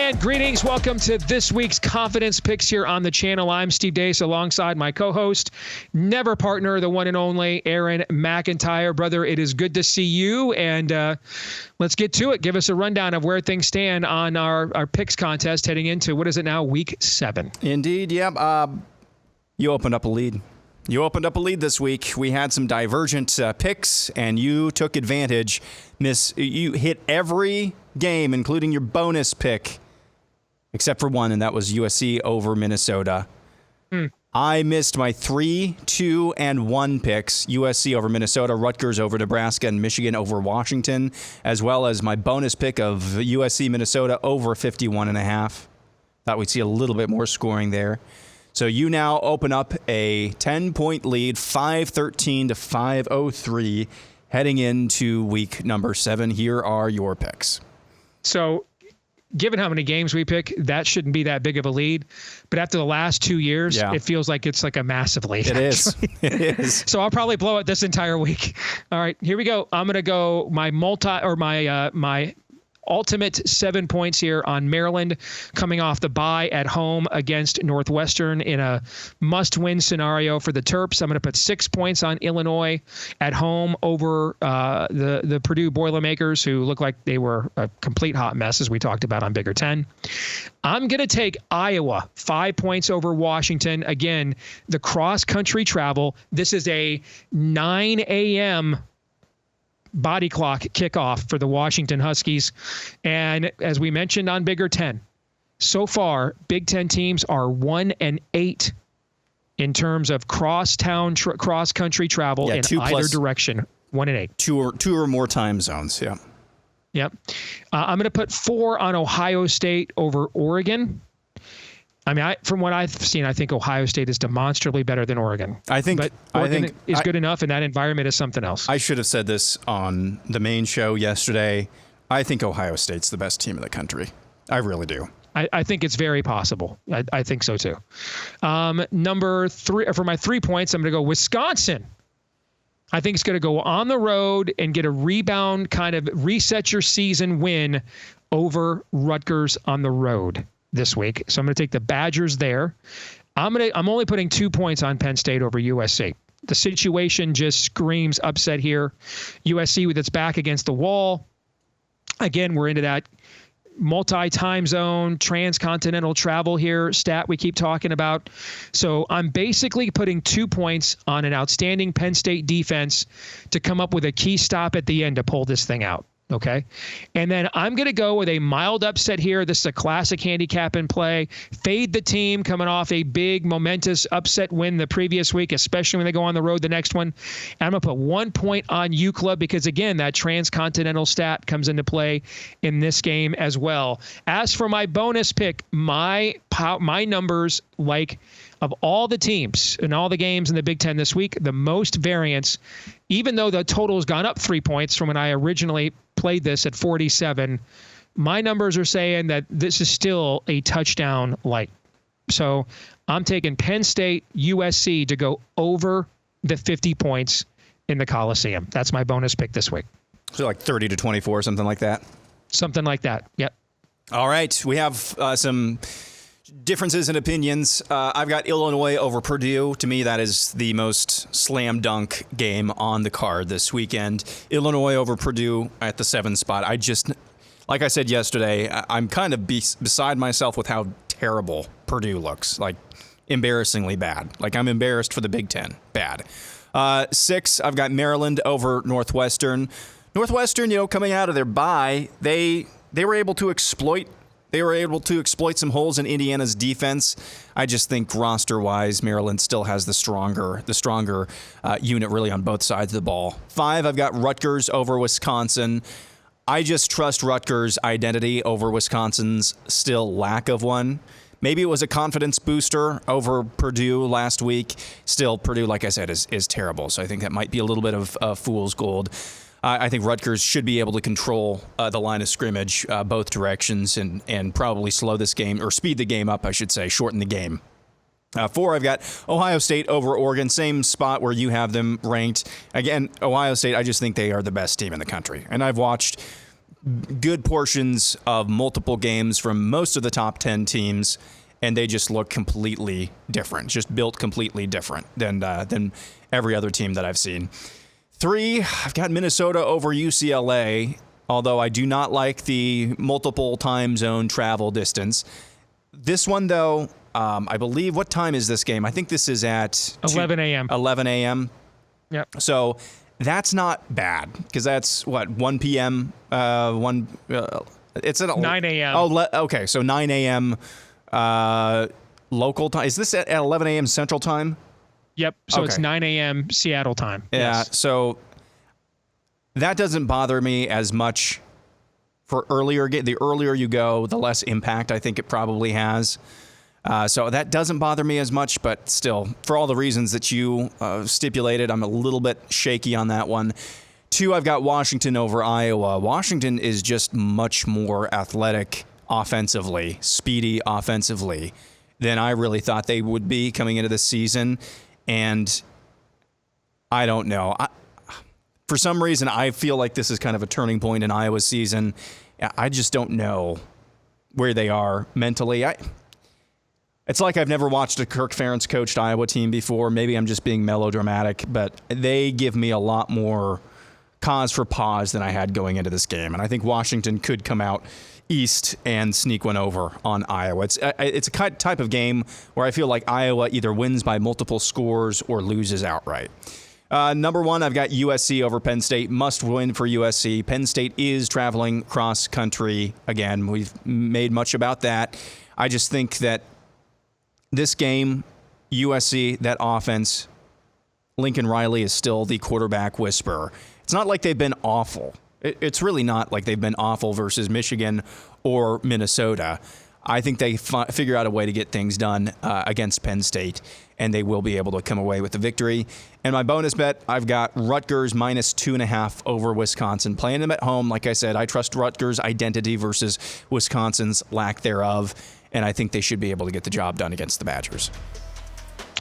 And greetings. Welcome to this week's Confidence Picks here on the channel. I'm Steve Deace alongside my co-host, never partner, the one and only Aaron McIntyre. Brother, it is good to see you. And let's get to it. Give us a rundown of where things stand on our picks contest heading into, what is it now, week 7? Indeed, yeah. You opened up a lead. This week. We had some divergent picks, and you took advantage. You hit every game, including your bonus pick, except for one, and that was USC over Minnesota. I missed my 3, 2, and 1 picks, USC over Minnesota, Rutgers over Nebraska, and Michigan over Washington, as well as my bonus pick of USC Minnesota over 51.5. Thought we'd see a little bit more scoring there. So you now open up a 10-point lead, 513 to 503, heading into week number 7. Here are your picks. So given how many games we pick, that shouldn't be that big of a lead. But after the last 2 years, It feels like it's like a massive lead. It is. So I'll probably blow it this entire week. All right, here we go. I'm going to go my my ultimate 7 points here on Maryland, coming off the bye at home against Northwestern in a must-win scenario for the Terps. I'm going to put 6 points on Illinois at home over the Purdue Boilermakers, who look like they were a complete hot mess, as we talked about on Bigger 10. I'm going to take Iowa, 5 points over Washington. Again, the cross-country travel. This is a 9 a.m. body clock kickoff for the Washington Huskies. And as we mentioned on Bigger 10, so far, Big Ten teams are 1-8 in terms of cross-country travel in either direction. 1-8. Two or more time zones, yeah. Yep. I'm going to put 4 on Ohio State over Oregon. I mean, from what I've seen, I think Ohio State is demonstrably better than Oregon. But Oregon is good enough, and that environment is something else. I should have said this on the main show yesterday. I think Ohio State's the best team in the country. I really do. I think it's very possible. I think so, too. Number 3, for my 3 points, I'm going to go Wisconsin. I think it's going to go on the road and get a rebound, kind of reset your season win over Rutgers on the road this week. So I'm going to take the Badgers there. I'm only putting 2 points on Penn State over USC. The situation just screams upset here. USC with its back against the wall. Again, we're into that multi-time zone, transcontinental travel here stat we keep talking about. So I'm basically putting 2 points on an outstanding Penn State defense to come up with a key stop at the end to pull this thing out. Okay. And then I'm going to go with a mild upset here. This is a classic handicap in play. Fade the team coming off a big, momentous upset win the previous week, especially when they go on the road the next one. And I'm going to put 1 point on UCLA because, again, that transcontinental stat comes into play in this game as well. As for my bonus pick, my numbers, like of all the teams and all the games in the Big Ten this week, the most variance, even though the total has gone up 3 points from when I originally played this at 47, my numbers are saying that this is still a touchdown light. So I'm taking Penn State, USC to go over the 50 points in the Coliseum. That's my bonus pick this week. So like 30 to 24, something like that? Something like that, yep. All right, we have some differences in opinions. I've got Illinois over Purdue. To me, that is the most slam dunk game on the card this weekend. Illinois over Purdue at the 7 spot. I just, like I said yesterday, I'm kind of beside myself with how terrible Purdue looks. Like, embarrassingly bad. Like, I'm embarrassed for the Big Ten. Bad. 6, I've got Maryland over Northwestern. Northwestern, coming out of their bye, they were able to exploit some holes in Indiana's defense. I just think roster-wise, Maryland still has the stronger unit really on both sides of the ball. 5, I've got Rutgers over Wisconsin. I just trust Rutgers' identity over Wisconsin's still lack of one. Maybe it was a confidence booster over Purdue last week. Still, Purdue, like I said, is terrible. So I think that might be a little bit of fool's gold. I think Rutgers should be able to control the line of scrimmage both directions and probably slow this game, or speed the game up, I should say, shorten the game. 4, I've got Ohio State over Oregon, same spot where you have them ranked. Again, Ohio State, I just think they are the best team in the country. And I've watched good portions of multiple games from most of the top 10 teams, and they just look completely different, just built completely different than every other team that I've seen. 3, I've got Minnesota over UCLA, although I do not like the multiple time zone travel distance. This one, though, I believe, what time is this game? I think this is at 11 a.m. 11 a.m. Yep. So that's not bad, because that's, 1 p.m.? It's at 9 a.m. Okay, so 9 a.m. Local time. Is this at 11 a.m. Central time? Yep. So Okay. it's 9 a.m. Seattle time. Yeah, Yes. so that doesn't bother me as much for the earlier you go, the less impact I think it probably has. So that doesn't bother me as much, but still, for all the reasons that you stipulated, I'm a little bit shaky on that one. 2, I've got Washington over Iowa. Washington is just much more athletic offensively, speedy offensively than I really thought they would be coming into this season. And I don't know. For some reason, I feel like this is kind of a turning point in Iowa's season. I just don't know where they are mentally. It's like I've never watched a Kirk Ferentz coached Iowa team before. Maybe I'm just being melodramatic, but they give me a lot more cause for pause than I had going into this game. And I think Washington could come out east and sneak one over on Iowa. It's a type of game where I feel like Iowa either wins by multiple scores or loses outright. Number 1, I've got USC over Penn State. Must win for USC. Penn State is traveling cross country again. We've made much about that. I just think that this game, USC, that offense, Lincoln Riley is still the quarterback whisperer. It's not like they've been awful. It's really not like they've been awful versus Michigan or Minnesota. I think they figure out a way to get things done against Penn State, and they will be able to come away with the victory. And my bonus bet, I've got Rutgers minus 2.5 over Wisconsin. Playing them at home, like I said, I trust Rutgers' identity versus Wisconsin's lack thereof, and I think they should be able to get the job done against the Badgers.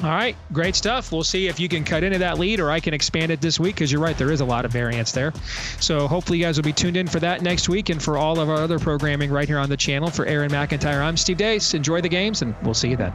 All right, great stuff. We'll see if you can cut into that lead or I can expand it this week, because you're right, there is a lot of variance there. So hopefully you guys will be tuned in for that next week and for all of our other programming right here on the channel. For Aaron McIntyre, I'm Steve Deace. Enjoy the games, and we'll see you then.